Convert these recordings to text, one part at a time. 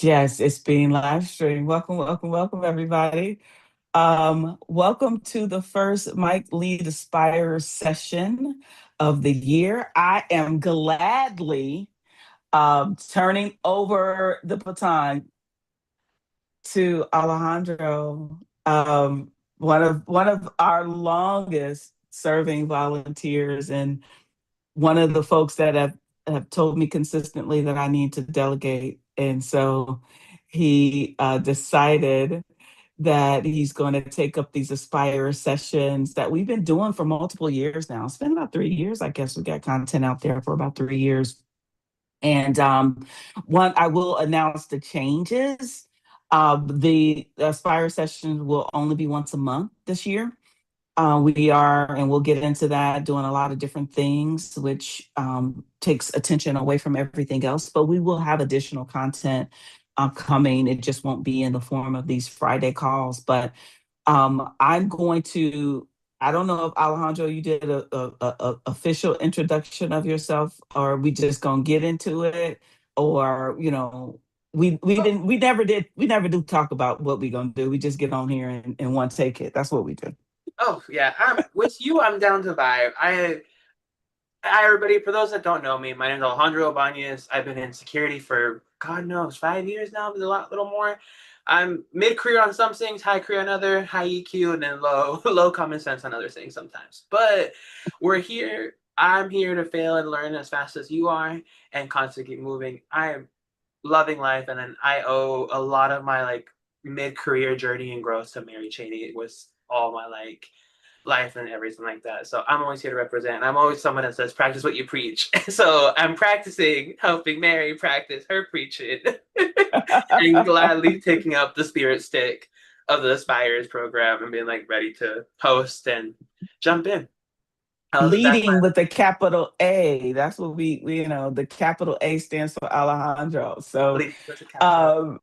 Yes, it's being live streamed. Welcome, welcome, welcome, everybody. Welcome to the first Mike Lead Aspire session of the year. I am gladly turning over the baton to Alejandro, one of our longest serving volunteers and one of the folks that have told me consistently that I need to delegate. And so he decided that he's going to take up these Aspire sessions that we've been doing for multiple years now. It's been about 3 years, I guess. We got content out there for about 3 years. And one, I will announce the changes. The Aspire sessions will only be once a month this year. We are, and we'll get into that, doing a lot of different things, which takes attention away from everything else. But we will have additional content coming. It just won't be in the form of these Friday calls. But I'm going to. I don't know if Alejandro, you did a official introduction of yourself, or are we just gonna get into it, or we never do talk about what we're gonna do. We just get on here and one take it. That's what we do. Oh yeah, I'm with you. I'm down to vibe. Hi everybody. For those that don't know me, my name is Alejandro Ibanez. I've been in security for God knows 5 years now, but a little more. I'm mid career on some things, high career on other, high EQ, and then low low common sense on other things sometimes. But we're here. I'm here to fail and learn as fast as you are, and constantly keep moving. I am loving life, and then I owe a lot of my mid career journey and growth to Mary Chaney. It was all my life and everything like that. So I'm always here to represent. I'm always someone that says practice what you preach. So I'm practicing helping Mary practice her preaching and gladly taking up the spirit stick of the Aspires program and being ready to host and jump in. That's Leading with a capital A. That's what the capital A stands for Alejandro. my So leading with a capital. um,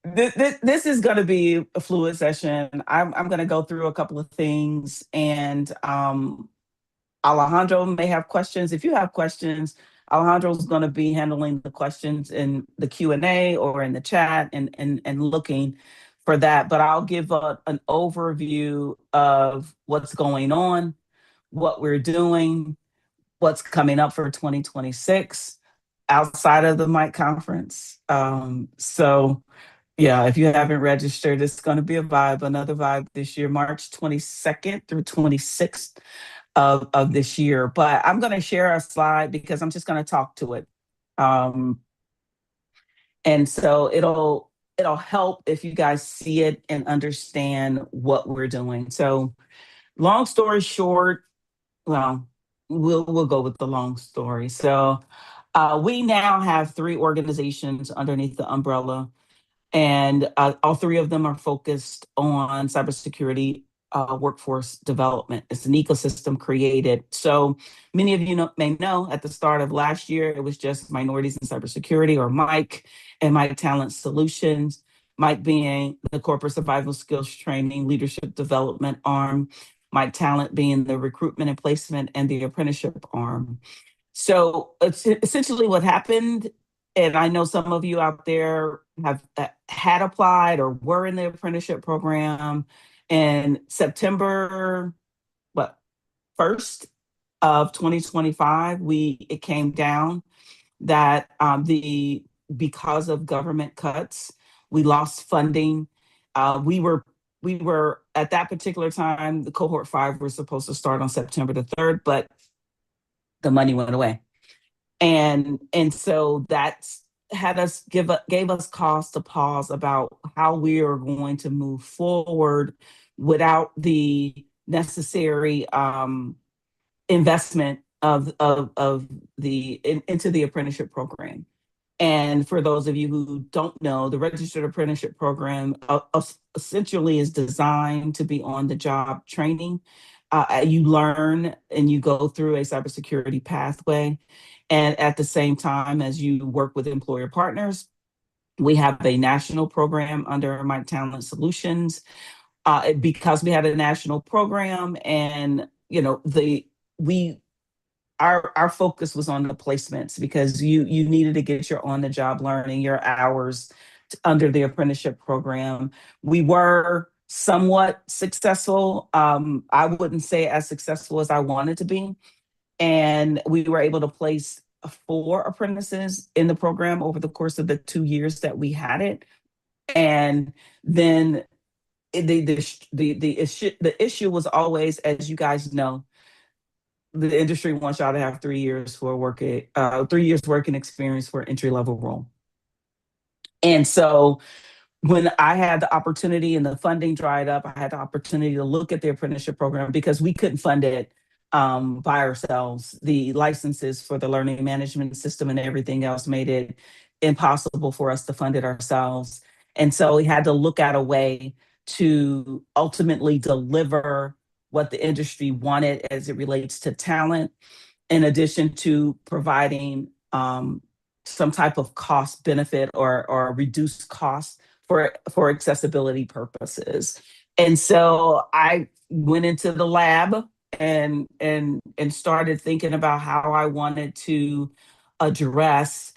this is going to be a fluid session. I'm going to go through a couple of things, and Alejandro may have questions. If you have questions, Alejandro's going to be handling the questions in the Q&A or in the chat and looking for that. But I'll give an overview of what's going on, what we're doing, what's coming up for 2026 outside of the Mike conference. So yeah, if you haven't registered, it's going to be another vibe this year, March 22nd through 26th of this year. But I'm going to share a slide because I'm just going to talk to it. Um, and so it'll help if you guys see it and understand what we're doing. So long story short, well, we'll go with the long story. So we now have three organizations underneath the umbrella, and all three of them are focused on cybersecurity workforce development. It's an ecosystem created. So many of you may know at the start of last year, it was just Minorities in Cybersecurity, or Mike, and Mike Talent Solutions. Mike being the corporate survival skills training leadership development arm, Mike Talent being the recruitment and placement and the apprenticeship arm. So it's essentially what happened, and I know some of you out there have had applied or were in the apprenticeship program. In September, what, 1st of 2025, it came down that the because of government cuts, we lost funding. We were at that particular time, the cohort 5 was supposed to start on September the 3rd, but the money went away. And so that's gave us cause to pause about how we are going to move forward without the necessary investment into the apprenticeship program. And for those of you who don't know, the registered apprenticeship program essentially is designed to be on the job training. You learn and you go through a cybersecurity pathway. And at the same time as you work with employer partners, we have a national program under My Talent Solutions. Because we had a national program, and we our focus was on the placements because you needed to get your on the job learning, your hours under the apprenticeship program. We were somewhat successful. I wouldn't say as successful as I wanted to be. And we were able to place 4 apprentices in the program over the course of the 2 years that we had it. And then the issue was always, as you guys know, the industry wants y'all to have 3 years for 3 years working experience for entry level role. And so when I had the opportunity and the funding dried up, I had the opportunity to look at the apprenticeship program because we couldn't fund it by ourselves. The licenses for the learning management system and everything else made it impossible for us to fund it ourselves. And so we had to look at a way to ultimately deliver what the industry wanted as it relates to talent, in addition to providing some type of cost benefit or reduced cost for accessibility purposes. And so I went into the lab and started thinking about how I wanted to address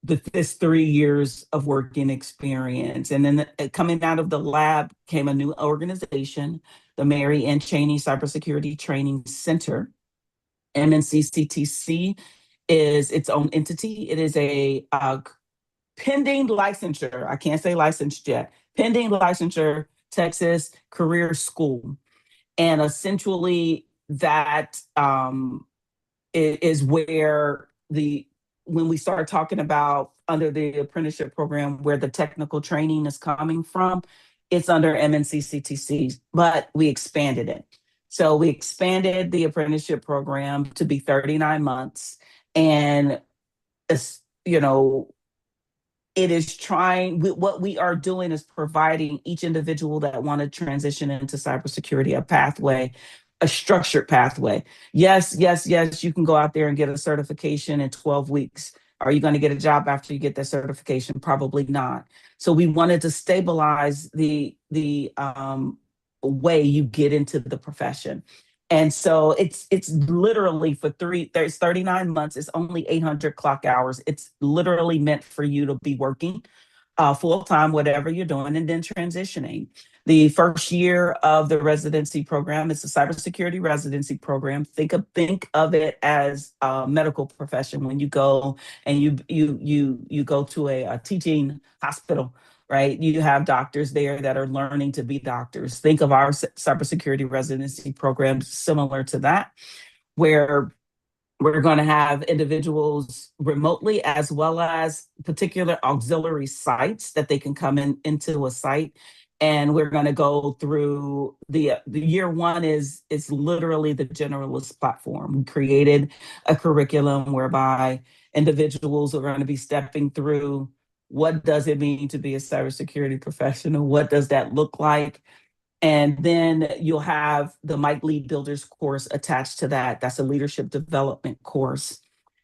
this 3 years of working experience. And then coming out of the lab came a new organization, the Mary and Chaney Cybersecurity Training Center. MNCCTC is its own entity. It is a pending licensure. I can't say licensed yet. Pending licensure Texas career school. And essentially that is where when we start talking about under the apprenticeship program, where the technical training is coming from, it's under MNCCTC, but we expanded it. So we expanded the apprenticeship program to be 39 months. And, you know, what we are doing is providing each individual that want to transition into cybersecurity a pathway, a structured pathway. Yes, you can go out there and get a certification in 12 weeks. Are you going to get a job after you get that certification? Probably not. So we wanted to stabilize the way you get into the profession. And so it's literally there's 39 months, it's only 800 clock hours. It's literally meant for you to be working full time, whatever you're doing, and then transitioning. The first year of the residency program is a cybersecurity residency program. Think of it as a medical profession when you go and you go to a teaching hospital, right? You have doctors there that are learning to be doctors. Think of our cybersecurity residency program similar to that, where we're going to have individuals remotely as well as particular auxiliary sites that they can come into a site. And we're going to go through the year one is literally the generalist platform. We created a curriculum whereby individuals are going to be stepping through what does it mean to be a cybersecurity professional? What does that look like? And then you'll have the Mike Lead Builders course attached to that. That's a leadership development course.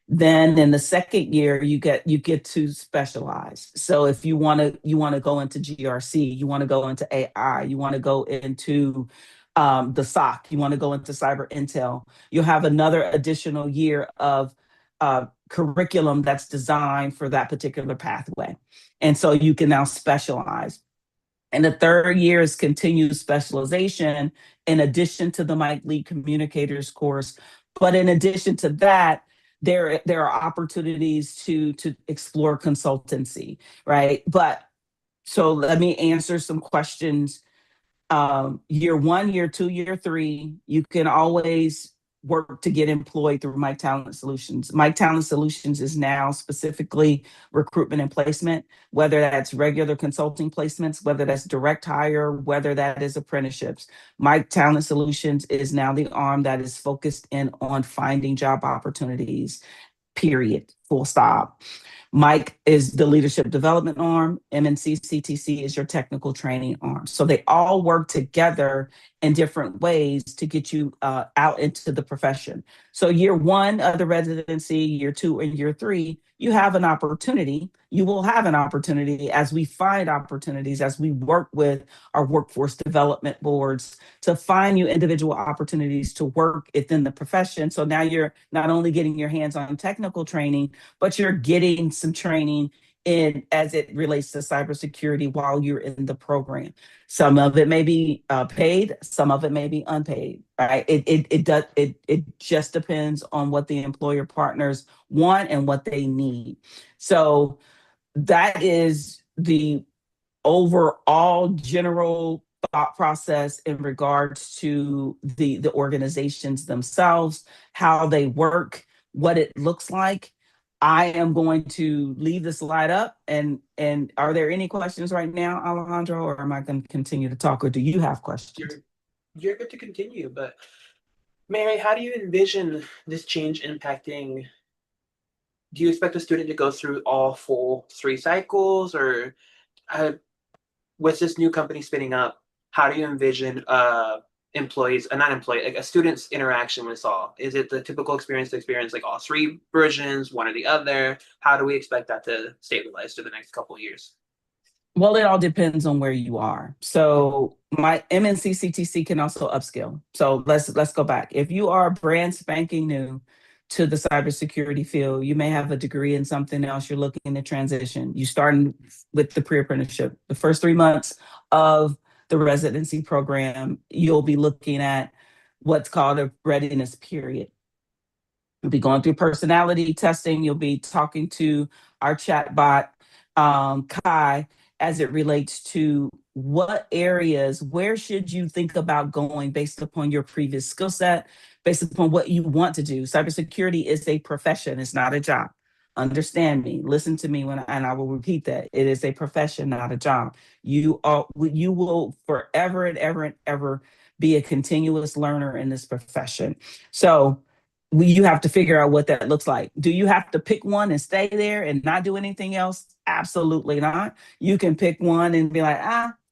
Then in the second year, you get to specialize. So if you want to go into GRC, you want to go into AI, you want to go into the SOC, you want to go into cyber intel, you'll have another additional year of curriculum that's designed for that particular pathway. And so you can now specialize. And the third year is continued specialization in addition to the Mike Lead Communicators course. But in addition to that, there are opportunities to explore consultancy, right? But so let me answer some questions. Year one, year two, year three, you can always work to get employed through Mike Talent Solutions. Mike Talent Solutions is now specifically recruitment and placement, whether that's regular consulting placements, whether that's direct hire, whether that is apprenticeships. Mike Talent Solutions is now the arm that is focused in on finding job opportunities, period, full stop. Mike is the leadership development arm. MNCCTC is your technical training arm. So they all work together in different ways to get you out into the profession. So year one of the residency, year two, and year three, you have an opportunity. You will have an opportunity as we find opportunities, as we work with our workforce development boards to find you individual opportunities to work within the profession. So now you're not only getting your hands on technical training, but you're getting some training in as it relates to cybersecurity while you're in the program. Some of it may be paid, some of it may be unpaid, right? It just depends on what the employer partners want and what they need. So that is the overall general thought process in regards to the organizations themselves, how they work, what it looks like. I am going to leave the slide up, and are there any questions right now, Alejandro, or am I going to continue to talk, or do you have questions? You're good to continue, but Mary, how do you envision this change impacting? Do you expect a student to go through all full 3 cycles, or with this new company spinning up, how do you envision employees, not employee, like a student's interaction with all? Is it the typical experience to experience like all 3 versions, one or the other? How do we expect that to stabilize through the next couple of years? Well, it all depends on where you are. So my MNC CTC can also upskill. So let's go back. If you are brand spanking new to the cybersecurity field, you may have a degree in something else. You're looking to transition. You starting with the pre-apprenticeship. The first 3 months of the residency program, you'll be looking at what's called a readiness period. You'll be going through personality testing. You'll be talking to our chat bot, Kai, as it relates to what areas, where should you think about going based upon your previous skill set, based upon what you want to do. Cybersecurity is a profession, it's not a job. Understand me, listen to me and I will repeat that. It is a profession, not a job. You will forever and ever and ever be a continuous learner in this profession. So you have to figure out what that looks like. Do you have to pick one and stay there and not do anything else? Absolutely not. You can pick one and be like,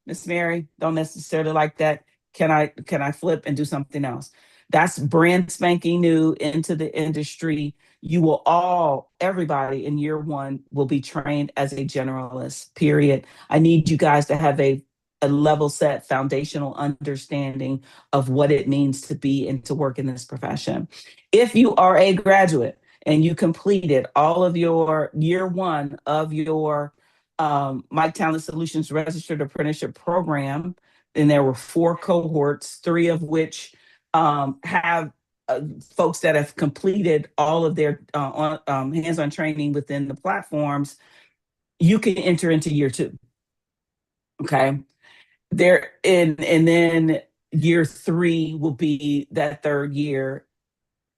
Miss Mary, don't necessarily like that. Can I flip and do something else? That's brand spanking new into the industry. You will everybody in year one will be trained as a generalist, period. I need you guys to have a level set foundational understanding of what it means to be and to work in this profession. If you are a graduate and you completed all of your year one of your Mike Talent Solutions registered apprenticeship program, and there were 4 cohorts, 3 of which have folks that have completed all of their hands-on training within the platforms, you can enter into year 2. Okay. And then year 3 will be that 3rd year.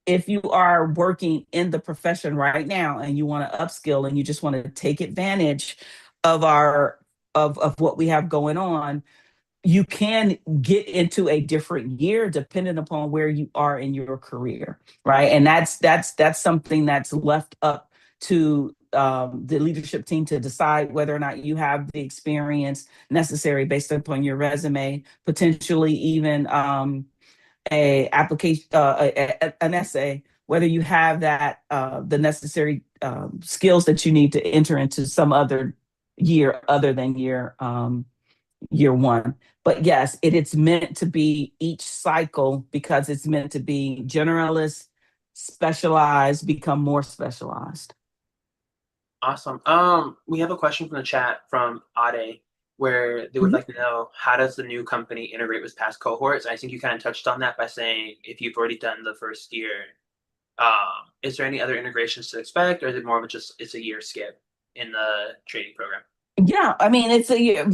If you are working in the profession right now and you want to upskill and you just want to take advantage of of what we have going on, you can get into a different year depending upon where you are in your career, right? And that's something that's left up to the leadership team to decide whether or not you have the experience necessary based upon your resume, potentially even a application, an essay, whether you have that the necessary skills that you need to enter into some other year other than year 1. But yes, it's meant to be each cycle because it's meant to be generalist, specialized, become more specialized. Awesome. We have a question from the chat from Ade where they would like to know, how does the new company integrate with past cohorts? I think you kind of touched on that by saying if you've already done the first year, is there any other integrations to expect, or is it more of it's a year skip in the training program? Yeah, I mean, it's a year,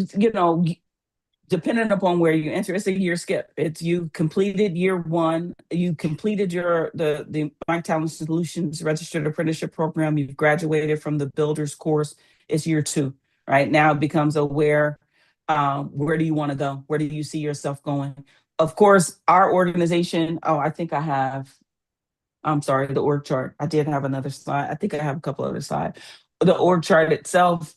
depending upon where you enter, it's a year skip. It's you completed year 1, you completed the Mike Talent Solutions registered apprenticeship program, you've graduated from the builders course, it's year 2. Right now it becomes where do you want to go? Where do you see yourself going? Of course, our organization, I'm sorry, the org chart. I did have another slide. I think I have a couple other slides. The org chart itself,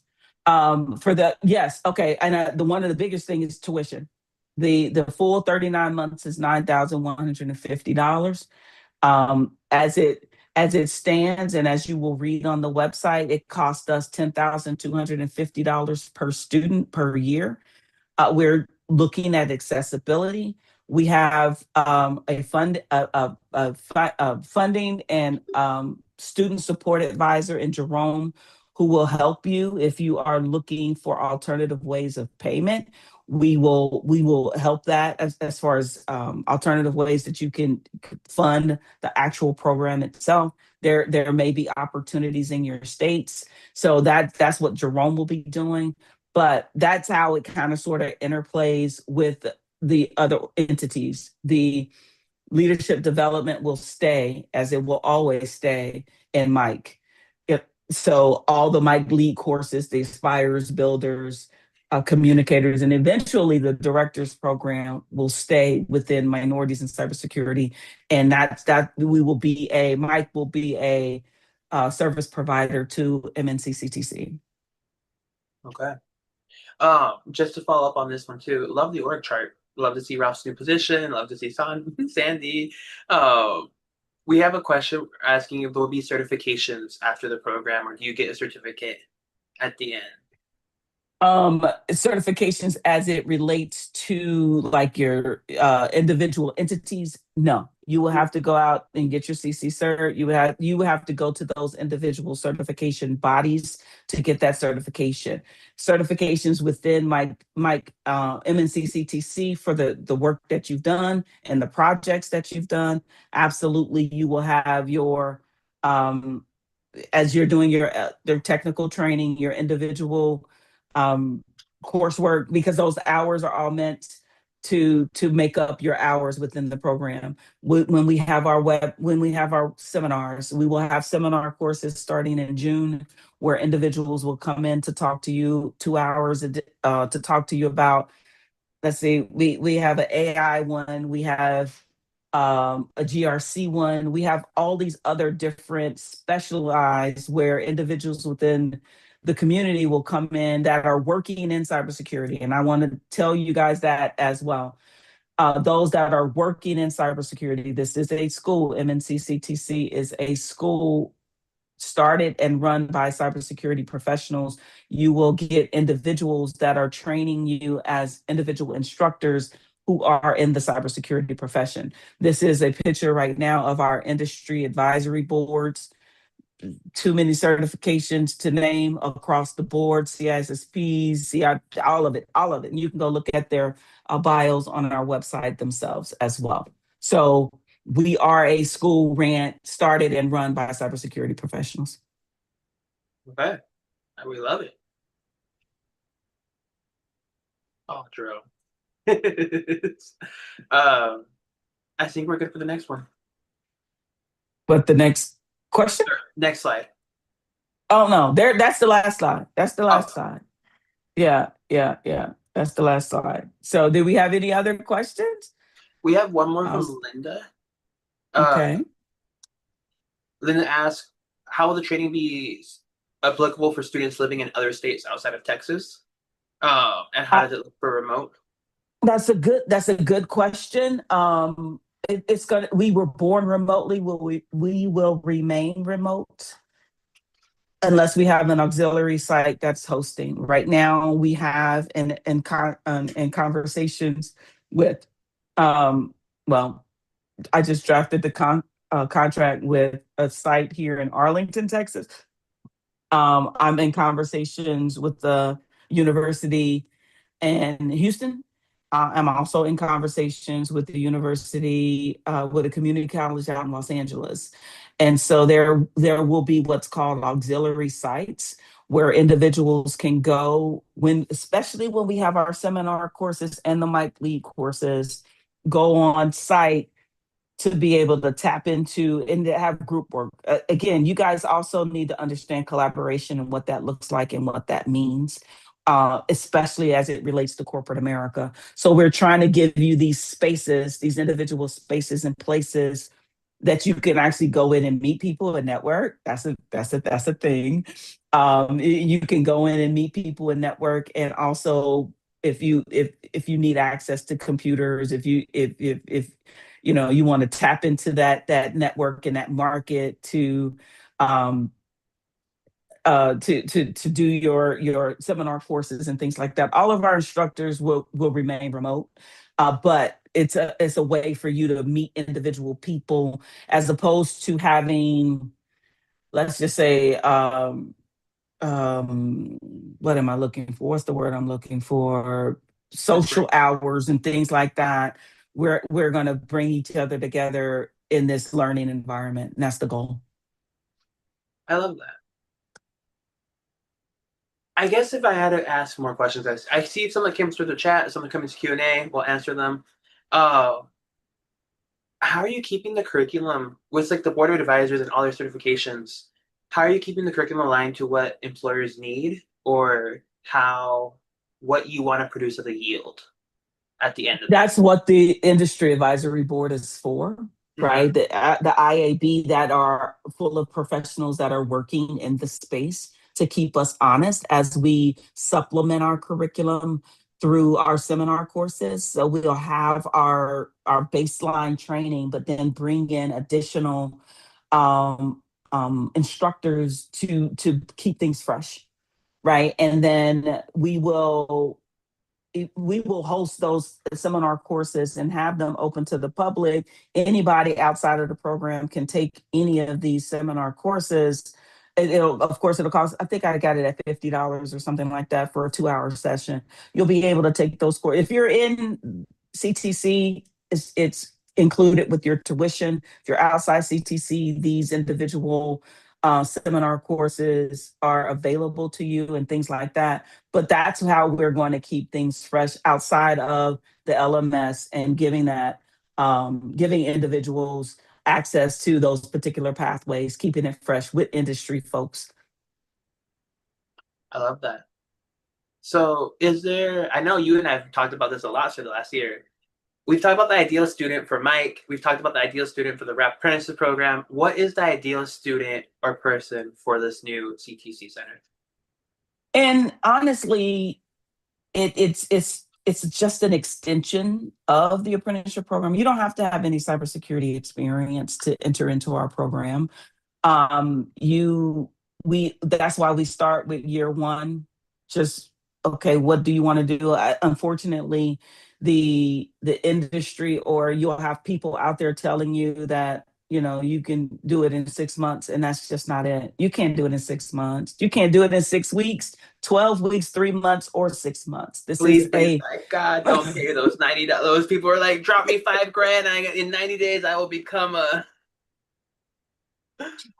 yes, okay. And one of the biggest thing is tuition. The full 39 months is $9,150. As it stands, and as you will read on the website, it cost us $10,250 per student per year. We're looking at accessibility. We have a funding and student support advisor in Jerome, who will help you if you are looking for alternative ways of payment. We will help that as far as alternative ways that you can fund the actual program itself. There may be opportunities in your states, so that's what Jerome will be doing. But that's how it kind of sort of interplays with the other entities. The leadership development will stay as it will always stay in Mike. So all the Mike lead courses, the aspirers, builders, communicators, and eventually the directors program will stay within minorities in cybersecurity. And that we will be Mike will be a service provider to MNCCTC. Okay. Just to follow up on this one too, love the org chart. Love to see Ralph's new position. Love to see Sandy. We have a question asking if there will be certifications after the program, or do you get a certificate at the end? Certifications as it relates to like your individual entities, no. You will have to go out and get your CC cert. You have to go to those individual certification bodies to get that certification. Certifications within Mike MNCCTC for the work that you've done and the projects that you've done. Absolutely, you will have your as you're doing your technical training, your individual um, coursework, because those hours are all meant to make up your hours within the program. When we have our seminars, we will have seminar courses starting in June, where individuals will come in to talk to you 2 hours to talk to you about. Let's see, we have an AI one, we have a GRC one, we have all these other different specialized where individuals within the community will come in that are working in cybersecurity. And I want to tell you guys that as well. Those that are working in cybersecurity, this is a school. MNCCTC is a school started and run by cybersecurity professionals. You will get individuals that are training you as individual instructors who are in the cybersecurity profession. This is a picture right now of our industry advisory boards. Too many certifications to name across the board, CISSPs, CI, all of it. And you can go look at their bios on our website themselves as well. So we are a school started and run by cybersecurity professionals. Okay. We love it. Oh, Jerome. I think we're good for the next one. But the next question? Sure. Next slide. Oh no, that's the last slide. That's the last slide. Yeah. That's the last slide. So do we have any other questions? We have one more from Linda. Okay. Linda asks, how will the training be applicable for students living in other states outside of Texas? And how does it look for remote? That's a good question. We were born remotely. We will remain remote unless we have an auxiliary site that's hosting. Right now, we have in conversations with, well, I just drafted the contract with a site here in Arlington, Texas. I'm in conversations with the university in Houston. I'm also in conversations with the university, with a community college out in Los Angeles. And so there will be what's called auxiliary sites where individuals can go especially when we have our seminar courses and the Mike Lead courses, go on site to be able to tap into and to have group work. Again, you guys also need to understand collaboration and what that looks like and what that means. Especially as it relates to corporate America. So we're trying to give you these spaces, these individual spaces and places that you can actually go in and meet people and network. That's a thing. You can go in and meet people and network, and also if you need access to computers, if you want to tap into that network and that market to do your seminar courses and things like that. All of our instructors will remain remote, but it's a way for you to meet individual people as opposed to having, let's just say, um what am I looking for? What's the word I'm looking for? Mentor. Social hours and things like that. We're going to bring each other together in this learning environment. And that's the goal. I love that. I guess if I had to ask more questions, I see some that came through the chat, some that come into Q&A. We'll answer them. Uh, how are you keeping the curriculum with like the board of advisors and all their certifications? How are you keeping the curriculum aligned to what employers need, or how what you want to produce as a yield at the end of the year? That's what the industry advisory board is for, Mm-hmm. right? The IAB, that are full of professionals that are working in the space to keep us honest as we supplement our curriculum through our seminar courses. So we'll have our baseline training, but then bring in additional um, instructors to keep things fresh, right? And then we will host those seminar courses and have them open to the public. Anybody outside of the program can take any of these seminar courses. It'll, of course, it'll cost, I think I got it at $50 or something like that for a 2 hour session. You'll be able to take those courses. If you're in CTC, it's included with your tuition. If you're outside CTC, these individual seminar courses are available to you and things like that. But that's how we're going to keep things fresh outside of the LMS, and giving individuals access to those particular pathways, keeping it fresh with industry folks. I love that. So, is there? I know you and I have talked about this a lot for the last year. We've talked about the ideal student for Mike. We've talked about the ideal student for the Rep Apprenticeship program. What is the ideal student or person for this new CTC center? And honestly, it's just an extension of the apprenticeship program. You don't have to have any cybersecurity experience to enter into our program. You we That's why we start with year one. Just, okay, what do you want to do? Unfortunately, the industry, or you'll have people out there telling you that you can do it in 6 months, and that's just not it. You can't do it in 6 months. You can't do it in 6 weeks, 12 weeks, 3 months, or 6 months. This Please, is please, like, God, don't pay those $90. Those people are like, drop me $5,000. In 90 days, I will become a.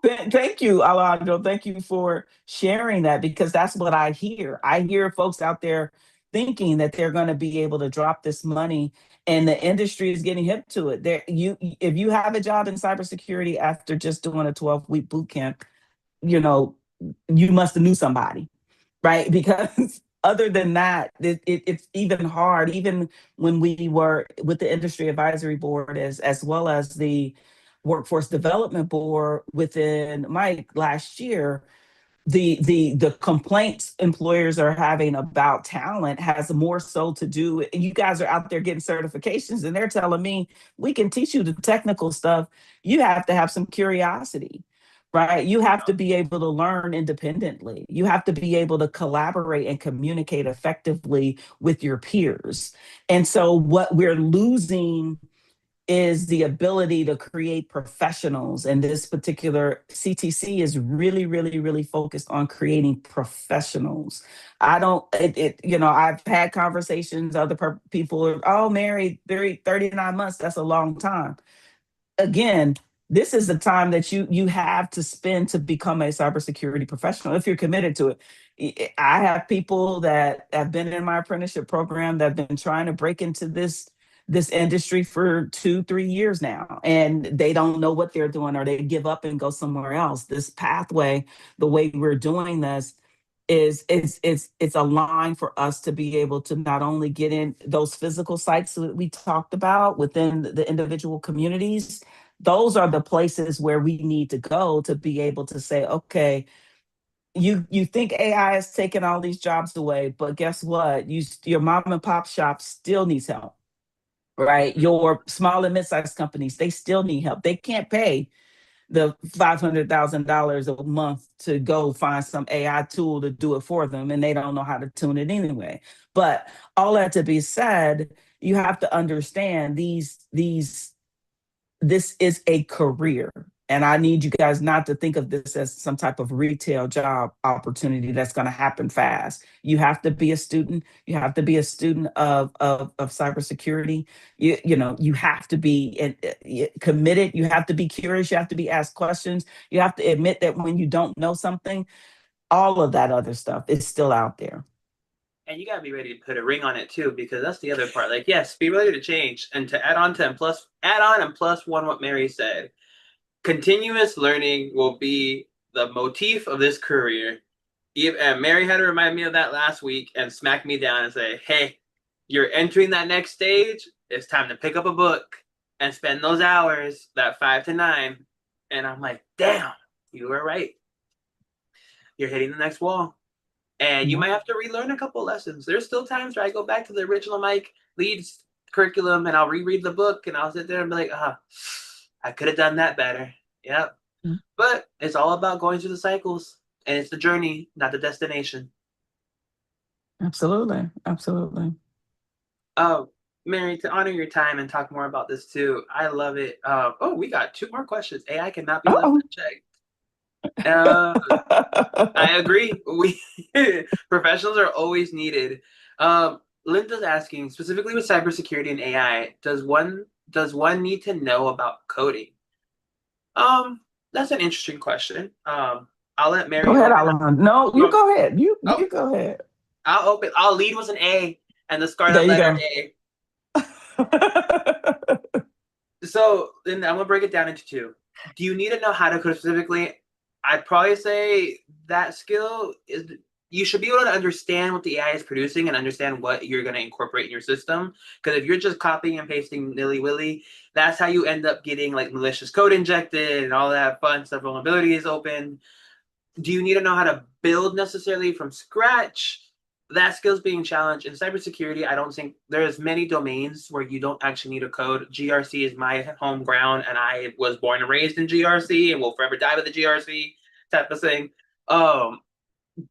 Thank you, Alejandro. Thank you for sharing that, because that's what I hear. I hear folks out there thinking that they're going to be able to drop this money, and the industry is getting hip to it. If you have a job in cybersecurity after just doing a 12-week boot camp, you know, you must have knew somebody, right? Because other than that, it's even hard. Even when we were with the industry advisory board, as well as the workforce development board within Mike last year, the complaints employers are having about talent has more so to do. You guys are out there getting certifications, and they're telling me, we can teach you the technical stuff. You have to have some curiosity, right? You have to be able to learn independently. You have to be able to collaborate and communicate effectively with your peers. And so what we're losing is the ability to create professionals. And this particular CTC is really, really, really focused on creating professionals. I don't, I've had conversations, other people are, oh, married 39 months, that's a long time. Again, this is the time that you have to spend to become a cybersecurity professional if you're committed to it. I have people that have been in my apprenticeship program that have been trying to break into this industry for 2-3 years now, and they don't know what they're doing, or they give up and go somewhere else. This pathway, the way we're doing this, is it's a line for us to be able to not only get in those physical sites that we talked about within the individual communities. Those are the places where we need to go to be able to say, okay, you think AI is taking all these jobs away, but guess what? Your mom and pop shop still needs help, right? Your small and mid-sized companies, they still need help. They can't pay the $500,000 a month to go find some AI tool to do it for them, and they don't know how to tune it anyway. But all that to be said, you have to understand this is a career. And I need you guys not to think of this as some type of retail job opportunity that's going to happen fast. You have to be a student. You have to be a student of cybersecurity. You have to be committed. You have to be curious. You have to be asked questions. You have to admit that when you don't know something, all of that other stuff is still out there. And you gotta be ready to put a ring on it too, because that's the other part. Like, yes, be ready to change and to add on and plus one what Mary said. Continuous learning will be the motif of this career. And Mary had to remind me of that last week and smack me down and say, hey, you're entering that next stage. It's time to pick up a book and spend those hours, that 5 to 9. And I'm like, damn, you were right. You're hitting the next wall. And you might have to relearn a couple lessons. There's still times where I go back to the original Mike Leeds curriculum and I'll reread the book and I'll sit there and be like, I could have done that better. Yep. Mm-hmm. But it's all about going through the cycles, and it's the journey, not the destination. Absolutely. Absolutely. Oh, Mary, to honor your time and talk more about this too, I love it. We got 2 more questions. AI cannot be left unchecked. I agree. We professionals are always needed. Linda's asking, specifically with cybersecurity and AI, does one need to know about coding? That's an interesting question. I'll let Mary go ahead, Alan. No, you go ahead. You go ahead. I'll lead with an A and the scarlet letter A. So then I'm gonna break it down into 2. Do you need to know how to code specifically? I'd probably say that skill is you should be able to understand what the AI is producing and understand what you're going to incorporate in your system. Because if you're just copying and pasting nilly-willy, that's how you end up getting like malicious code injected and all that fun stuff. Vulnerability is open. Do you need to know how to build necessarily from scratch? That skill's being challenged. In cybersecurity, I don't think there's many domains where you don't actually need a code. GRC is my home ground, and I was born and raised in GRC and will forever die with the GRC type of thing.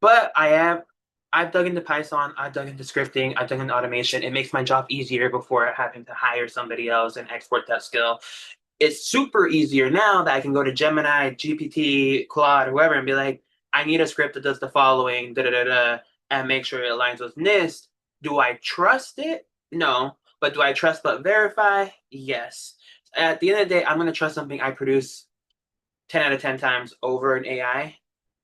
But I've dug into Python, I've dug into scripting, I've dug into automation. It makes my job easier before having to hire somebody else and export that skill. It's super easier now that I can go to Gemini, GPT, Claude, whoever, and be like, I need a script that does the following, and make sure it aligns with NIST. Do I trust it? No. But do I trust but verify? Yes. At the end of the day, I'm going to trust something I produce 10 out of 10 times over an AI.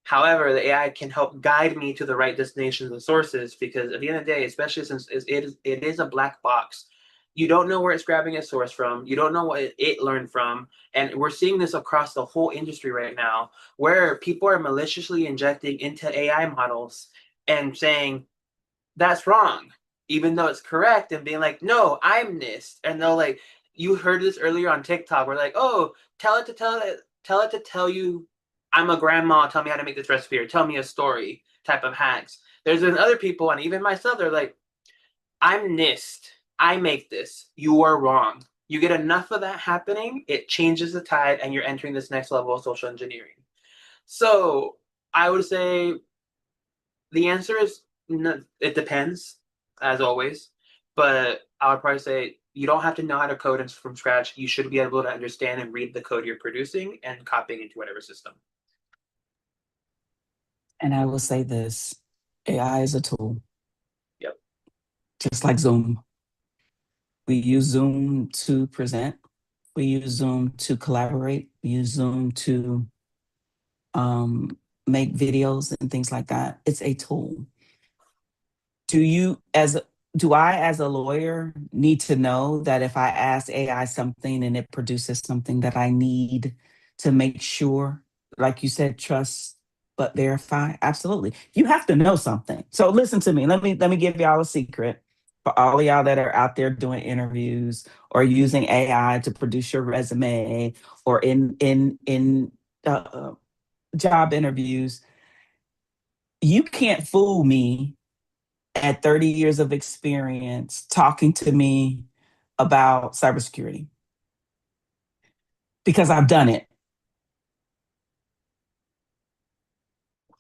However, the AI can help guide me to the right destinations and sources, because at the end of the day, especially since it is a black box, you don't know where it's grabbing its source from. You don't know what it learned from. And we're seeing this across the whole industry right now, where people are maliciously injecting into AI models and saying, that's wrong, even though it's correct, and being like, no, I'm NIST. And they'll like, you heard this earlier on TikTok, we're like, oh, tell it to tell you I'm a grandma, tell me how to make this recipe, or tell me a story type of hacks. There's been other people, and even myself, they're like, I'm NIST. I make this. You are wrong. You get enough of that happening, it changes the tide, and you're entering this next level of social engineering. So I would say the answer is no, it depends, as always. But I would probably say you don't have to know how to code from scratch. You should be able to understand and read the code you're producing and copying into whatever system. And I will say this, AI is a tool. Yep. Just like Zoom. We use Zoom to present. We use Zoom to collaborate. We use Zoom to make videos and things like that. It's a tool. Do I, as a lawyer, need to know that if I ask AI something and it produces something that I need to make sure, like you said, trust but verify? Absolutely. You have to know something. So listen to me. Let me give y'all a secret. For all of y'all that are out there doing interviews or using AI to produce your resume or in job interviews, you can't fool me at 30 years of experience talking to me about cybersecurity, because I've done it.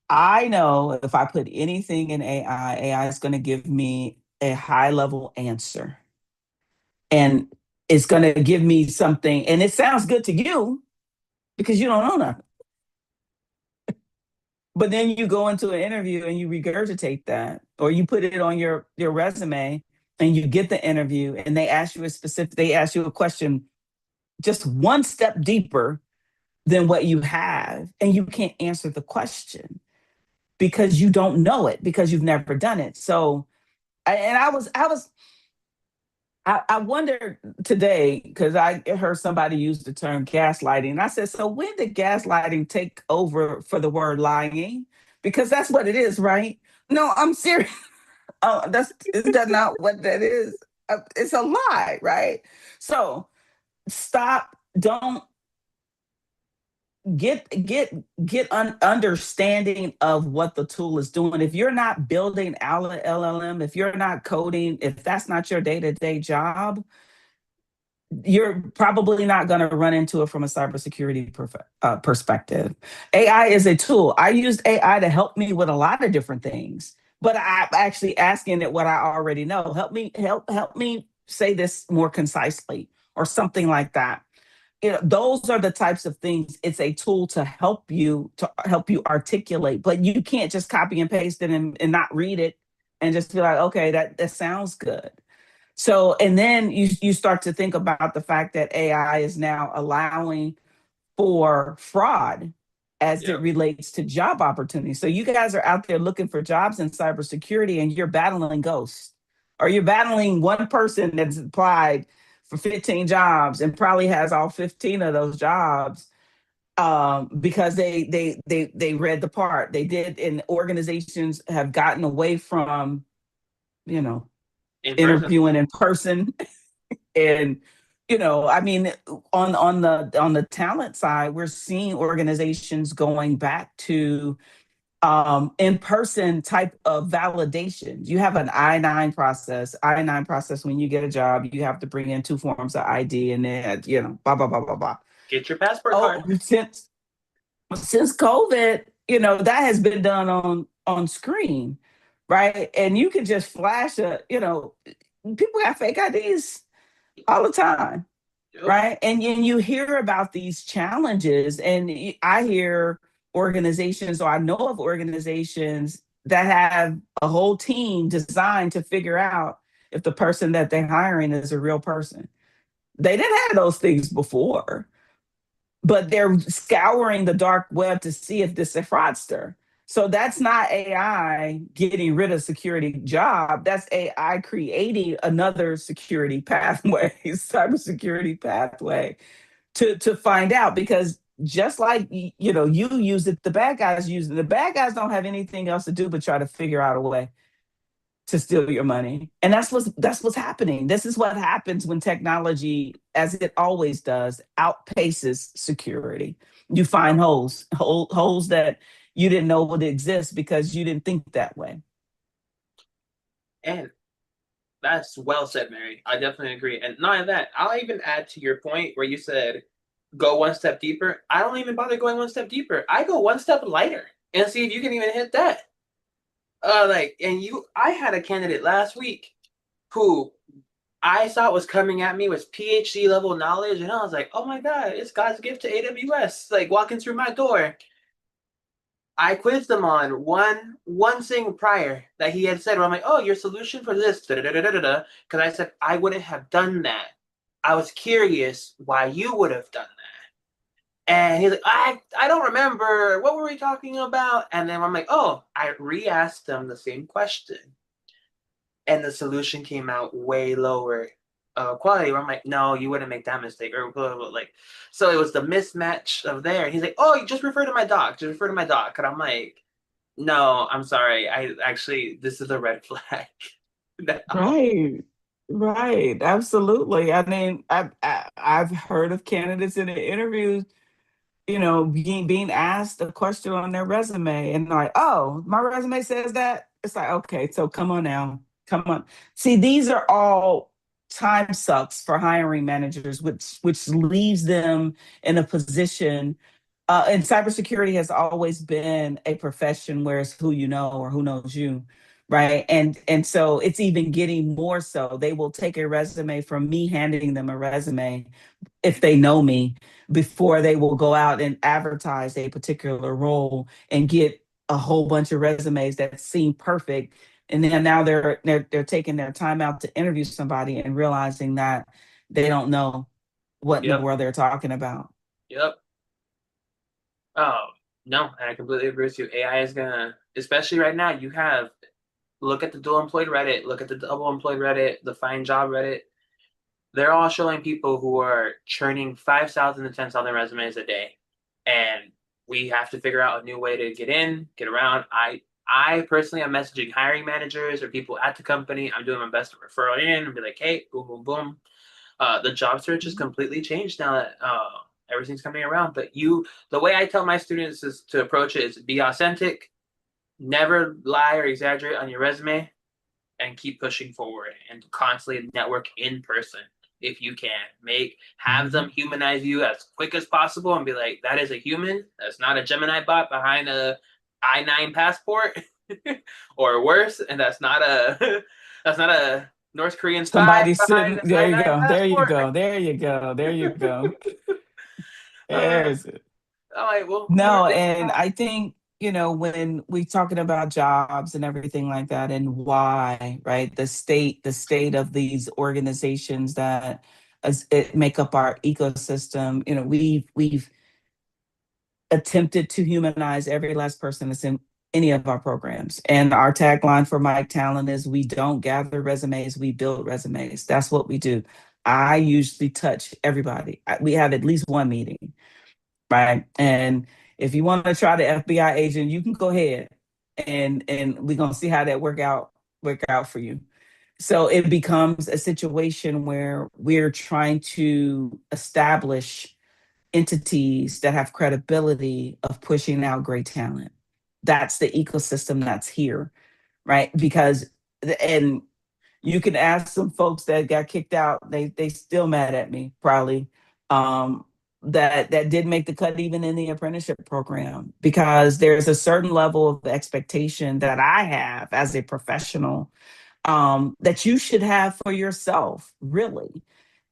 I know if I put anything in AI, AI is going to give me a high level answer. And it's going to give me something, and it sounds good to you, because you don't know nothing. But then you go into an interview and you regurgitate that, or you put it on your resume and you get the interview and they ask you a question just one step deeper than what you have, and you can't answer the question because you don't know it because you've never done it. So, and I wondered today because I heard somebody use the term gaslighting. And I said, so when did gaslighting take over for the word lying? Because that's what it is, right? No, I'm serious. Is that not what that is? It's a lie, right? So stop. Don't understanding of what the tool is doing. If you're not building LLM, if you're not coding, if that's not your day-to-day job, you're probably not going to run into it from a cybersecurity perspective. AI is a tool. I used AI to help me with a lot of different things, but I'm actually asking it what I already know. Help me say this more concisely, or something like that. Those are the types of things. It's a tool to help you articulate, but you can't just copy and paste it and not read it and just be like, okay, that sounds good. So, and then you start to think about the fact that AI is now allowing for fraud as it relates to job opportunities. So you guys are out there looking for jobs in cybersecurity and you're battling ghosts, or you're battling one person that's applied for 15 jobs and probably has all 15 of those jobs, because they read the part. They did, and organizations have gotten away from, you know, interviewing in person. And I mean, on the talent side, we're seeing organizations going back to in-person type of validations. You have an I-9 process. When you get a job, you have to bring in two forms of ID, and then blah blah blah blah blah. Get your passport card. Since COVID, that has been done on screen, right? And you can just flash people got fake IDs all the time. Yep. Right. And you hear about these challenges, and I hear organizations, or I know of organizations that have a whole team designed to figure out if the person that they're hiring is a real person. They didn't have those things before, but they're scouring the dark web to see if this is a fraudster. So that's not AI getting rid of security job. That's AI creating another security pathway, cybersecurity pathway to find out. Because just like, you use it, the bad guys use it. The bad guys don't have anything else to do but try to figure out a way to steal your money. And that's what's happening. This is what happens when technology, as it always does, outpaces security. You find holes that you didn't know would exist because you didn't think that way. And that's well said, Mary. I definitely agree. And not only that, I'll even add to your point where you said go one step deeper. I don't even bother going one step deeper. I go one step lighter and see if you can even hit that. I had a candidate last week who I thought was coming at me with PhD level knowledge, and I was like, oh my God, it's God's gift to AWS, like walking through my door. I quizzed him on one thing prior that he had said, where I'm like, oh, your solution for this, because I said I wouldn't have done that. I was curious why you would have done that. And he's like, I don't remember. What were we talking about? And then I'm like, oh, I re-asked him the same question. And the solution came out way lower quality. Where I'm like, no, you wouldn't make that mistake. Or blah, blah, blah. Like, so it was the mismatch of there. And he's like, oh, you just refer to my doc. Just refer to my doc. And I'm like, no, I'm sorry. This is a red flag. Right. Absolutely. I mean, I've heard of candidates in the interviews, being asked a question on their resume and like, oh, my resume says that. It's like, okay, so come on now. Come on. See, these are all time sucks for hiring managers, which leaves them in a position. And cybersecurity has always been a profession where it's who you know or who knows you, right? And so it's even getting more so. They will take a resume from me handing them a resume if they know me, before they will go out and advertise a particular role and get a whole bunch of resumes that seem perfect. And then now they're taking their time out to interview somebody and realizing that they don't know what in the Yep. world they're talking about. Yep. Oh, no, I completely agree with you. AI is gonna, especially right now, you have look at the dual employed Reddit, look at the double employed Reddit, the find job Reddit. They're all showing people who are churning 5,000 to 10,000 resumes a day. And we have to figure out a new way to get in, get around. I personally am messaging hiring managers or people at the company. I'm doing my best to refer in and be like, hey, boom, boom, boom. The job search has completely changed now that everything's coming around. But the way I tell my students is to approach it is be authentic, never lie or exaggerate on your resume, and keep pushing forward and constantly network in person if you can. Have them humanize you as quick as possible and be like, that is a human. That's not a Gemini bot behind a I-9 passport or worse, and that's not a that's not a North Korean spy Somebody behind sitting an there. You I-9 go. There you passport. go. There you go. There you go. There's it. All right, well, we were No, just and I think, when we talking about jobs and everything like that and why, right? The state of these organizations that it make up our ecosystem, we've attempted to humanize every last person that's in any of our programs. And our tagline for Mike Talent is we don't gather resumes, we build resumes. That's what we do. I usually touch everybody. We have at least one meeting, right? And if you want to try the FBI agent, you can go ahead and we're gonna see how that work out for you. So it becomes a situation where we're trying to establish entities that have credibility of pushing out great talent. That's the ecosystem that's here, right? Because and you can ask some folks that got kicked out, they still mad at me, probably. Um, that did make the cut even in the apprenticeship program because there's a certain level of expectation that I have as a professional that you should have for yourself, really.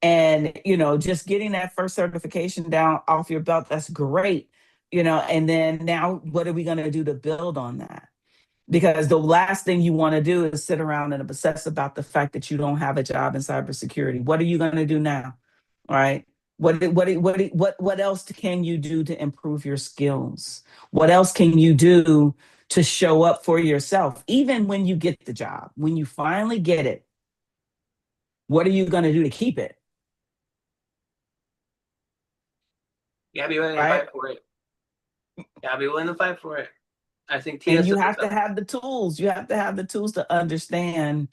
And, just getting that first certification down off your belt, that's great. And then now what are we going to do to build on that? Because the last thing you want to do is sit around and obsess about the fact that you don't have a job in cybersecurity. What are you going to do now? All right. What else can you do to improve your skills? What else can you do to show up for yourself, even when you get the job? When you finally get it, what are you going to do to keep it? you gotta be willing to Right. fight for it. You gotta be willing to fight for it. I think Tia And you said have to have the tools. You have to have the tools to understand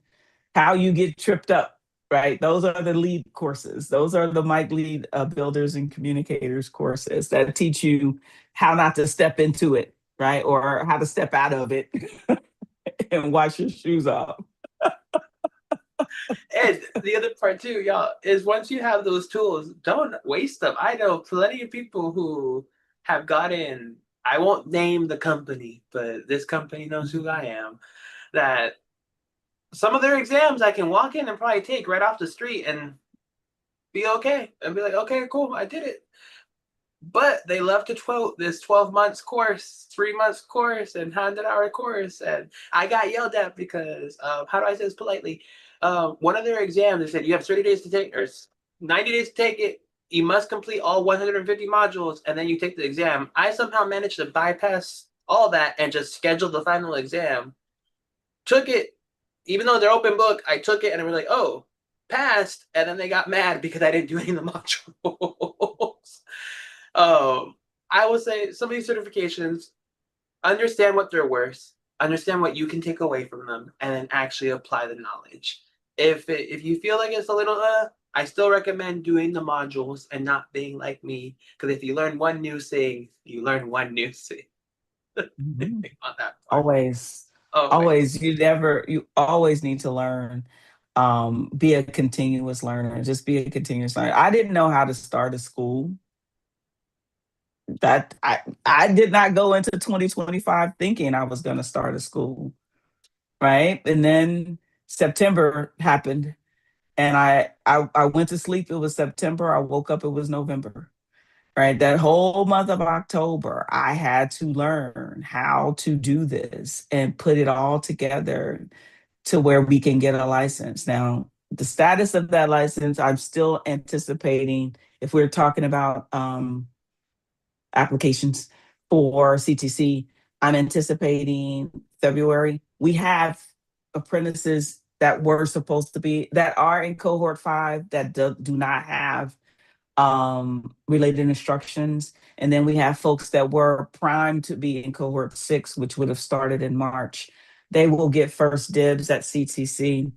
how you get tripped up, right? Those are the lead courses. Those are the Mike Lead Builders and Communicators courses that teach you how not to step into it, right? Or how to step out of it and wash your shoes off. And the other part too, y'all, is once you have those tools, don't waste them. I know plenty of people who have gotten, I won't name the company, but this company knows who I am, that some of their exams I can walk in and probably take right off the street and be okay. And be like, okay, cool, I did it. But they love to this 12 months course, 3 months course, and 100-hour course. And I got yelled at because, how do I say this politely? One of their exams, they said you have 30 days to take, or 90 days to take it. You must complete all 150 modules, and then you take the exam. I somehow managed to bypass all that and just schedule the final exam. Took it, even though they're open book, I took it and they were like, oh, passed. And then they got mad because I didn't do any of the modules. Um, I will say some of these certifications, understand what they're worth, understand what you can take away from them, and then actually apply the knowledge. If you feel like it's a little, I still recommend doing the modules and not being like me. Because if you learn one new thing, you learn one new thing. Mhm. On that part. Always, Always. always, you always need to learn. Be a continuous learner. Just be a continuous learner. I didn't know how to start a school. That I did not go into 2025 thinking I was going to start a school, right? And then September happened, and I went to sleep. It was September. I woke up. It was November, right? That whole month of October, I had to learn how to do this and put it all together to where we can get a license. Now, the status of that license, I'm still anticipating if we're talking about applications for CTC, I'm anticipating February. We have apprentices that were supposed to be that are in cohort 5 that do not have related instructions. And then we have folks that were primed to be in cohort 6, which would have started in March. They will get first dibs at CTC,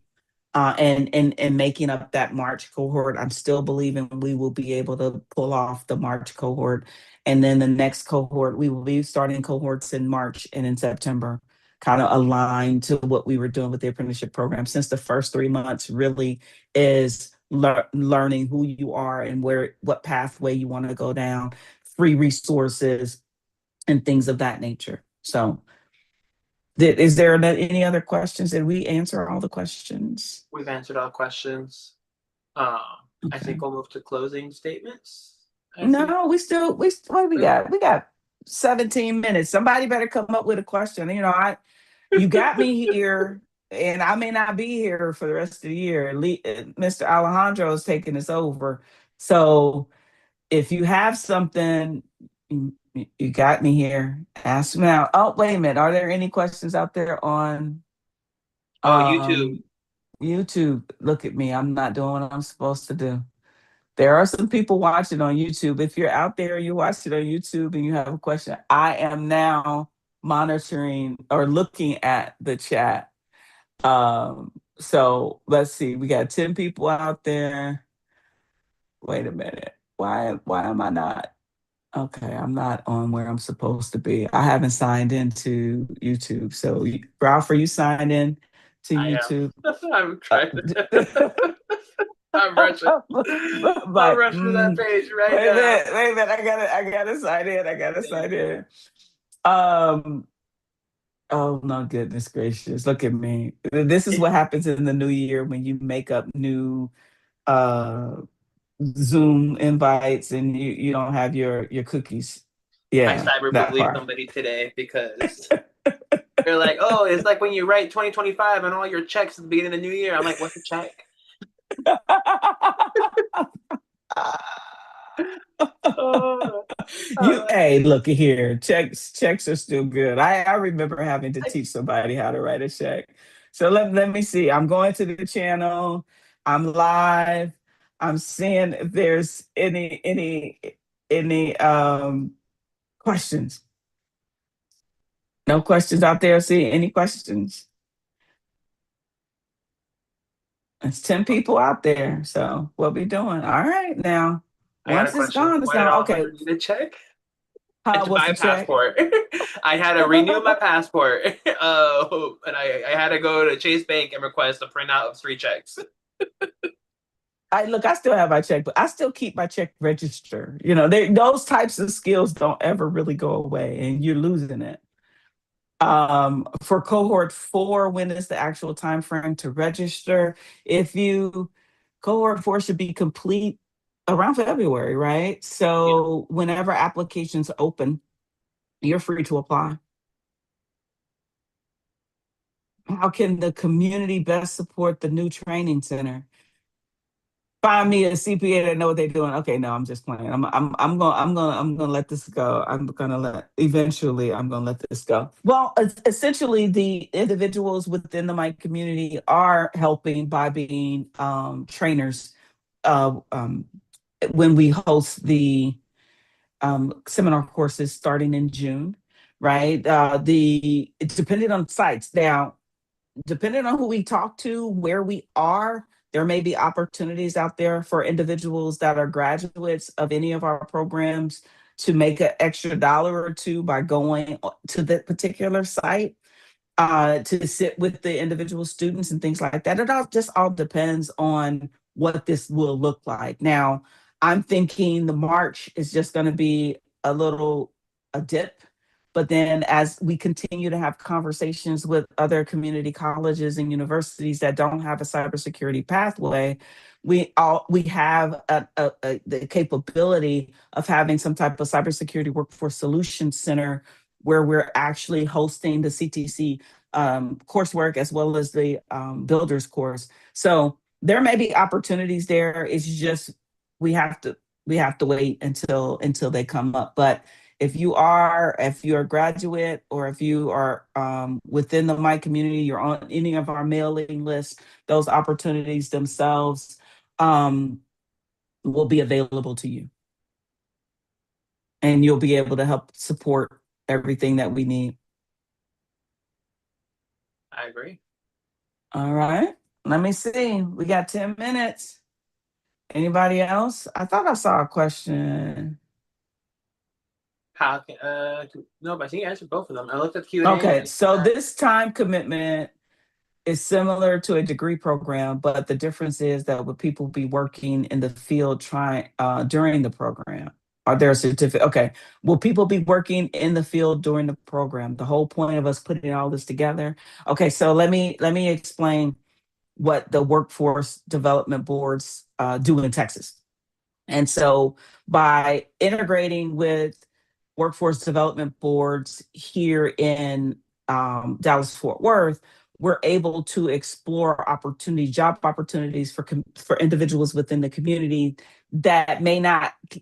and making up that March cohort. I'm still believing we will be able to pull off the March cohort. And then the next cohort, we will be starting cohorts in March and in September, kind of aligned to what we were doing with the apprenticeship program, since the first 3 months really is learning who you are and what pathway you want to go down, free resources and things of that nature. So is there any other questions? Did we answer all the questions? We've answered all questions. I Okay. think we'll move to closing statements. No, what do we got? We got 17 minutes. Somebody better come up with a question. You got me here, and I may not be here for the rest of the year. Mr. Alejandro is taking us over. So if you have something, you got me here. Ask me now. Oh, wait a minute. Are there any questions out there on YouTube? YouTube? Look at me. I'm not doing what I'm supposed to do. There are some people watching on YouTube. If you're out there, you watch it on YouTube and you have a question, I am now monitoring or looking at the chat. So let's see. We got 10 people out there. Wait a minute. Why am I not? Okay, I'm not on where I'm supposed to be. I haven't signed into YouTube. So Ralph, are you signed in to I am. YouTube? I'm trying. I'm rushing. I'm rushing to that page right now. Wait a minute. I gotta sign in. Oh no, goodness gracious. Look at me. This is what happens in the new year when you make up new uh Zoom invites and you don't have your cookies. Yeah. I cyberbullied somebody today because they're like, oh, it's like when you write 2025 on all your checks at the beginning of the new year. I'm like, what's a check? Hey, look here. Checks are still good. I remember having to teach somebody how to write a check. So let me see. I'm going to the channel. I'm live. I'm seeing if there's any questions. No questions out there. See any questions? It's 10 people out there. So what we doing? All right now. Once it's gone, it's gone. Okay. Need a check? To buy a passport. I had to renew my passport. And I had to go to Chase Bank and request a printout of 3 checks. I still have my check, but I still keep my check register. Those types of skills don't ever really go away, and you're losing it. For cohort 4, when is the actual time frame to register? Cohort 4 should be complete around February, right? So whenever applications open, you're free to apply. How can the community best support the new training center? Find me a CPA that know what they're doing. Okay, no, I'm just playing. I'm gonna let this go. Eventually I'm gonna let this go. Well, essentially the individuals within the Mike community are helping by being trainers. When we host the seminar courses starting in June, right? It's depending on sites. Now, depending on who we talk to, where we are, there may be opportunities out there for individuals that are graduates of any of our programs to make an extra dollar or two by going to that particular site to sit with the individual students and things like that. It all depends on what this will look like. Now, I'm thinking the March is just going to be a dip But then as we continue to have conversations with other community colleges and universities that don't have a cybersecurity pathway, we have the capability of having some type of cybersecurity workforce solutions center where we're actually hosting the CTC coursework as well as the builders course. So there may be opportunities there. It's just we have to wait until they come up. But if you're a graduate or if you are within the Mike community, you're on any of our mailing lists, those opportunities themselves will be available to you. And you'll be able to help support everything that we need. I agree. All right. Let me see. We got 10 minutes. Anybody else? I thought I saw a question. How can no, but I think you answered both of them. I looked at Q&A. Okay, so this time commitment is similar to a degree program, but the difference is that would people be working in the field during the program? Are there a certificate? Okay, will people be working in the field during the program? The whole point of us putting all this together. Okay, so let me explain what the workforce development boards do in Texas. And so by integrating with workforce development boards here in Dallas Fort Worth, we're able to explore job opportunities for individuals within the community that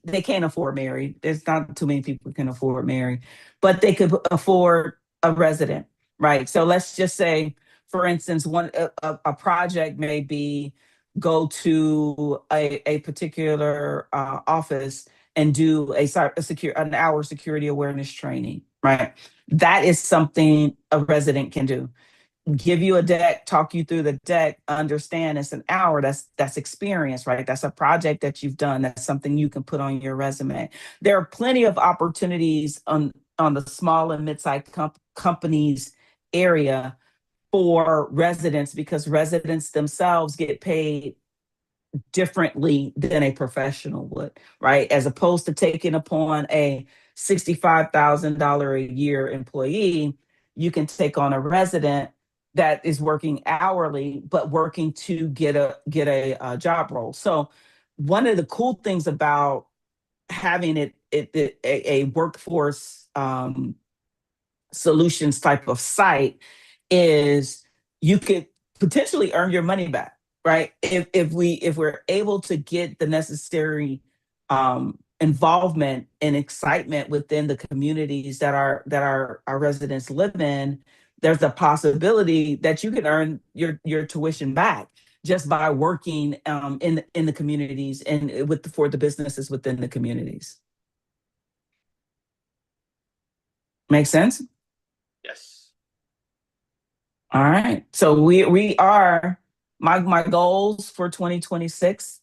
they can't afford married. There's not too many people who can afford married, but they could afford a resident, right? So let's just say, for instance, a project may be go to a particular office and do an hour security awareness training, right? That is something a resident can do. Give you a deck, talk you through the deck, understand it's an hour. That's experience, right? That's a project that you've done. That's something you can put on your resume. There are plenty of opportunities on the small and mid-sized companies area for residents, because residents themselves get paid differently than a professional would, right? As opposed to taking upon a $65,000 a year employee, you can take on a resident that is working hourly, but working to get a job role. So one of the cool things about having a workforce solutions type of site is you could potentially earn your money back, right? If we're able to get the necessary involvement and excitement within the communities that our residents live in, there's a possibility that you can earn your tuition back just by working in the communities and for the businesses within the communities. Make sense? Yes. All right. So we are my goals for 2026,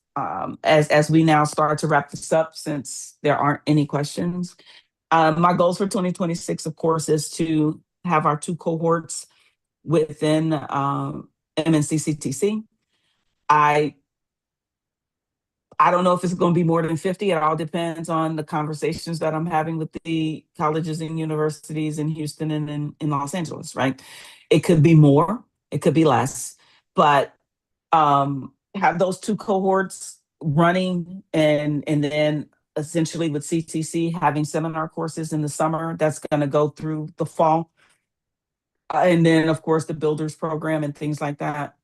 as we now start to wrap this up, since there aren't any questions. My goals for 2026, of course, is to have our 2 cohorts within MNCCTC. I don't know if it's going to be more than 50. It all depends on the conversations that I'm having with the colleges and universities in Houston and in Los Angeles, right? It could be more, it could be less, but have those 2 cohorts running, and then essentially with CTC having seminar courses in the summer that's going to go through the fall. And then, of course, the builders program and things like that.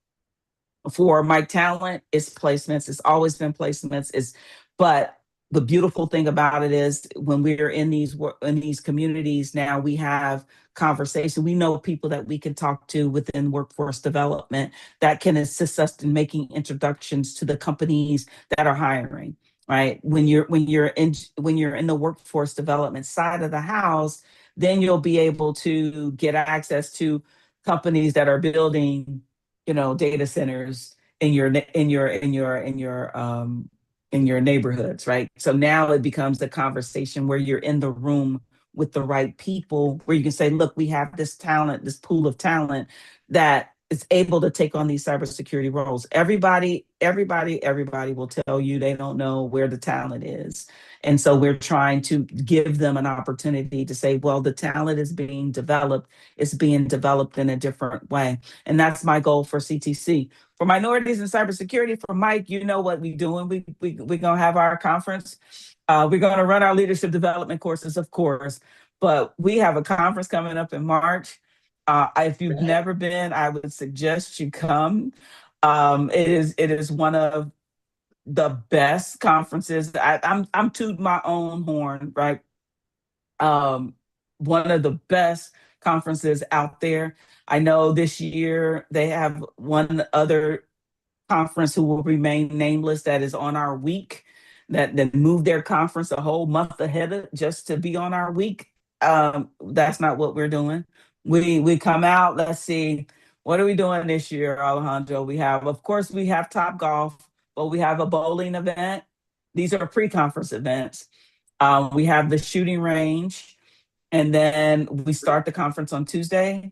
For Mike Talent, it's placements. It's always been placements. But the beautiful thing about it is when we're in these communities now, we have conversation. We know people that we can talk to within workforce development that can assist us in making introductions to the companies that are hiring. Right? When you're in the workforce development side of the house, then you'll be able to get access to companies that are building, data centers in your neighborhoods, right? So now it becomes a conversation where you're in the room with the right people, where you can say, look, we have this talent, this pool of talent that is able to take on these cybersecurity roles. Everybody will tell you they don't know where the talent is. And so we're trying to give them an opportunity to say, well, the talent is being developed. It's being developed in a different way. And that's my goal for CTC. For minorities in cybersecurity, for Mike, you know what we're doing. We're going to have our conference. We're going to run our leadership development courses, of course, but we have a conference coming up in March. If you've never been, I would suggest you come. It is one of the best conferences. I'm tooting my own horn, right? One of the best conferences out there. I know this year they have one other conference who will remain nameless that is on our week that moved their conference a whole month ahead of just to be on our week. That's not what we're doing. We come out, let's see, what are we doing this year, Alejandro? Of course, we have Top Golf, but we have a bowling event. These are pre-conference events. We have the shooting range, and then we start the conference on Tuesday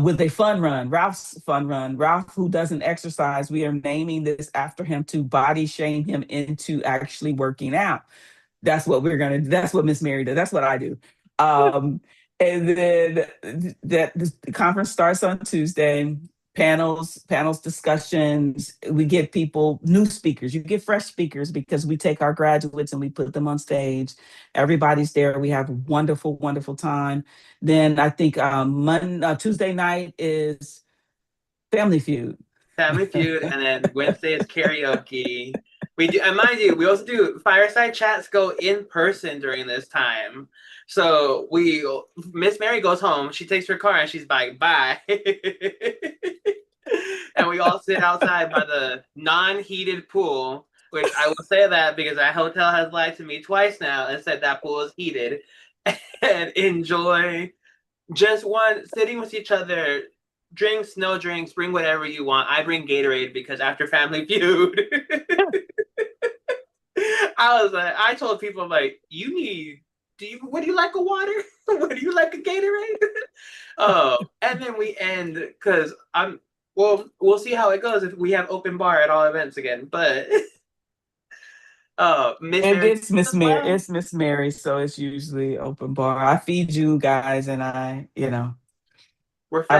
with a fun run, Ralph's fun run. Ralph, who doesn't exercise, we are naming this after him to body shame him into actually working out. That's what we're gonna. That's what Miss Mary does. That's what I do. Um, and then the conference starts on Tuesday. Panels, discussions. We get people, new speakers. You get fresh speakers because we take our graduates and we put them on stage. Everybody's there. We have a wonderful, wonderful time. Then I think Tuesday night is Family Feud. Family Feud, and then Wednesday is karaoke. We do, and mind you, we also do fireside chats. Go in person during this time. So Miss Mary goes home. She takes her car and she's like, bye. And we all sit outside by the non-heated pool. Which I will say that because our hotel has lied to me twice now and said that pool is heated, and enjoy just sitting with each other. Drinks, no drinks, bring whatever you want. I bring Gatorade because after Family Feud, I told people, I'm like, would you like a water? Would you like a Gatorade? And then we end because we'll see how it goes if we have open bar at all events again. But Miss Mary, it's Miss Mary. It's Miss Mary, so it's usually open bar. I feed you guys, and I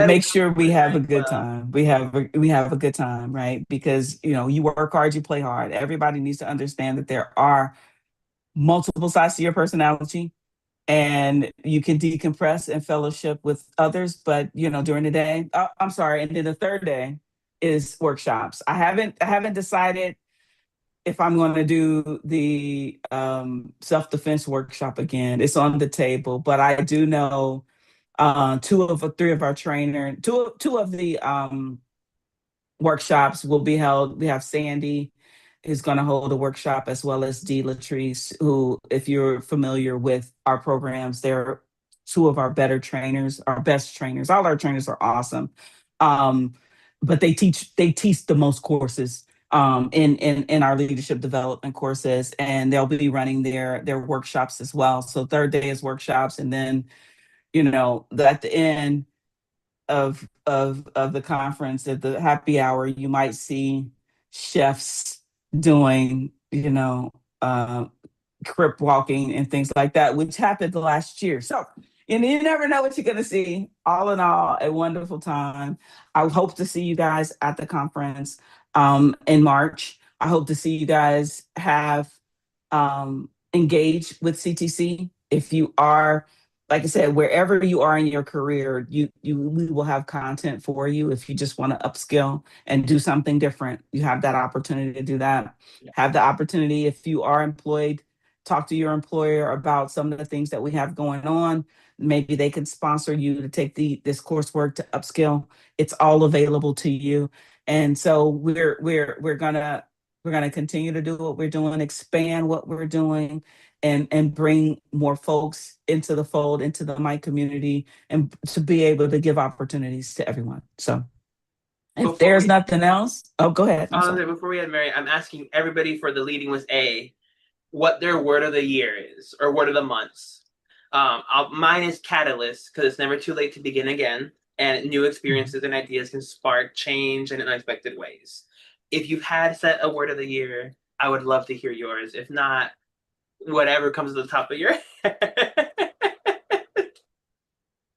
make sure we have a good time. We have a good time, right? Because you work hard, you play hard. Everybody needs to understand that there are multiple sides to your personality, and you can decompress and fellowship with others. But during the day, I'm sorry, and then the third day is workshops. I haven't decided if I'm going to do the self-defense workshop again. It's on the table, but I do know three of our trainer, two of the workshops will be held. We have Sandy is going to hold a workshop, as well as Dee Latrice, who, if you're familiar with our programs, they're two of our better trainers, our best trainers. All our trainers are awesome. But they teach the most courses in our leadership development courses, and they'll be running their workshops as well. So third day is workshops, and then at the end of the conference, at the happy hour, you might see chefs doing crip walking and things like that, which happened last year. So you never know what you're going to see. All in all, a wonderful time. I hope to see you guys at the conference in March. I hope to see you guys have engaged with CTC. If you are, like I said, wherever you are in your career, we will have content for you. If you just want to upskill and do something different, you have that opportunity to do that. Yeah. Have the opportunity, if you are employed, talk to your employer about some of the things that we have going on. Maybe they can sponsor you to take this coursework to upskill. It's all available to you. And so we're gonna continue to do what we're doing, expand what we're doing, and bring more folks into the fold, into the Mike community, and to be able to give opportunities to everyone. So if there's nothing else, go ahead. Before we end, Mary, I'm asking everybody for the leading with A, what their word of the year is, or word of the months. Mine is catalyst, because it's never too late to begin again. and new Mhm. experiences and ideas can spark change in unexpected ways. If you've had set a word of the year, I would love to hear yours. If not, whatever comes to the top of your head.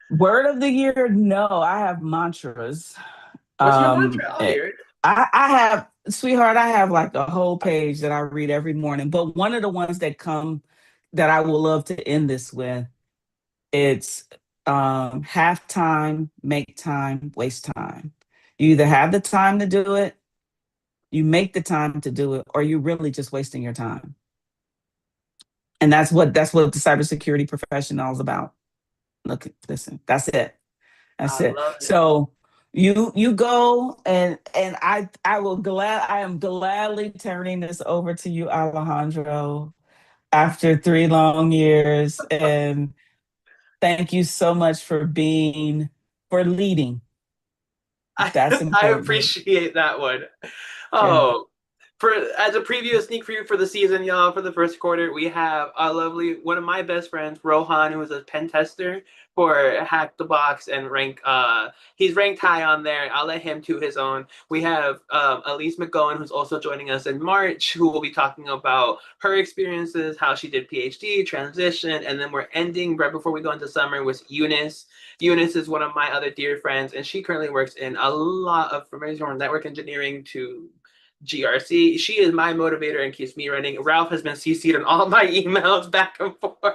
Word of the year? No, I have mantras. What's your mantra? Um, I'll eh, hear it. I have, sweetheart, I have like a whole page that I read every morning. But one of the ones that come that I will love to end this with, it's have time, make time, waste time. You either have the time to do it, you make the time to do it, or you're really just wasting your time. And that's what the cybersecurity professional is about. Look, listen, that's it. That's I it. love it. So you go, and I am gladly turning this over to you, Alejandro, after 3 long years. And thank you so much for leading. That's I important. appreciate that one. Yeah. Oh, for as a preview, a sneak preview for the season, y'all, for the first quarter, we have a lovely one of my best friends, Rohan, who is a pen tester for Hack the Box and rank. He's ranked high on there. I'll let him to his own. We have Elise McGowan, who's also joining us in March, who will be talking about her experiences, how she did PhD, transition, and then we're ending right before we go into summer with Eunice. Eunice is one of my other dear friends, and she currently works in a lot of from network engineering to GRC. She is my motivator and keeps me running. Ralph has been CC'd on all my emails back and forth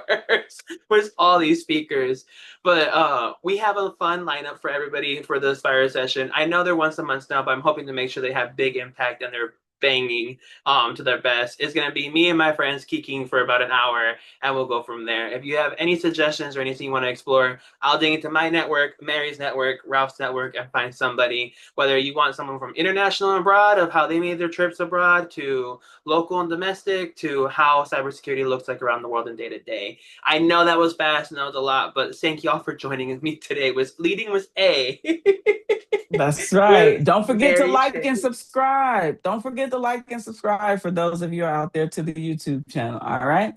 with all these speakers. But we have a fun lineup for everybody for this fire session. I know they're once a month now, but I'm hoping to make sure they have big impact and they're banging to their best. It's going to be me and my friends kicking for about an hour, and we'll go from there. If you have any suggestions or anything you want to explore, I'll dig into my network, Mary's network, Ralph's network, and find somebody. Whether you want someone from international and abroad, of how they made their trips abroad, to local and domestic, to how cybersecurity looks like around the world and day to day. I know that was fast and that was a lot, but thank y'all for joining me today. Was leading with A. That's with right. Don't forget to Mary like and Chaney. subscribe. Don't forget to like and subscribe for those of you out there to the YouTube channel. All right.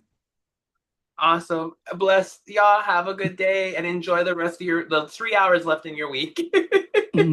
Awesome. Bless y'all. Have a good day and enjoy the rest of the 3 hours left in your week. Mhm.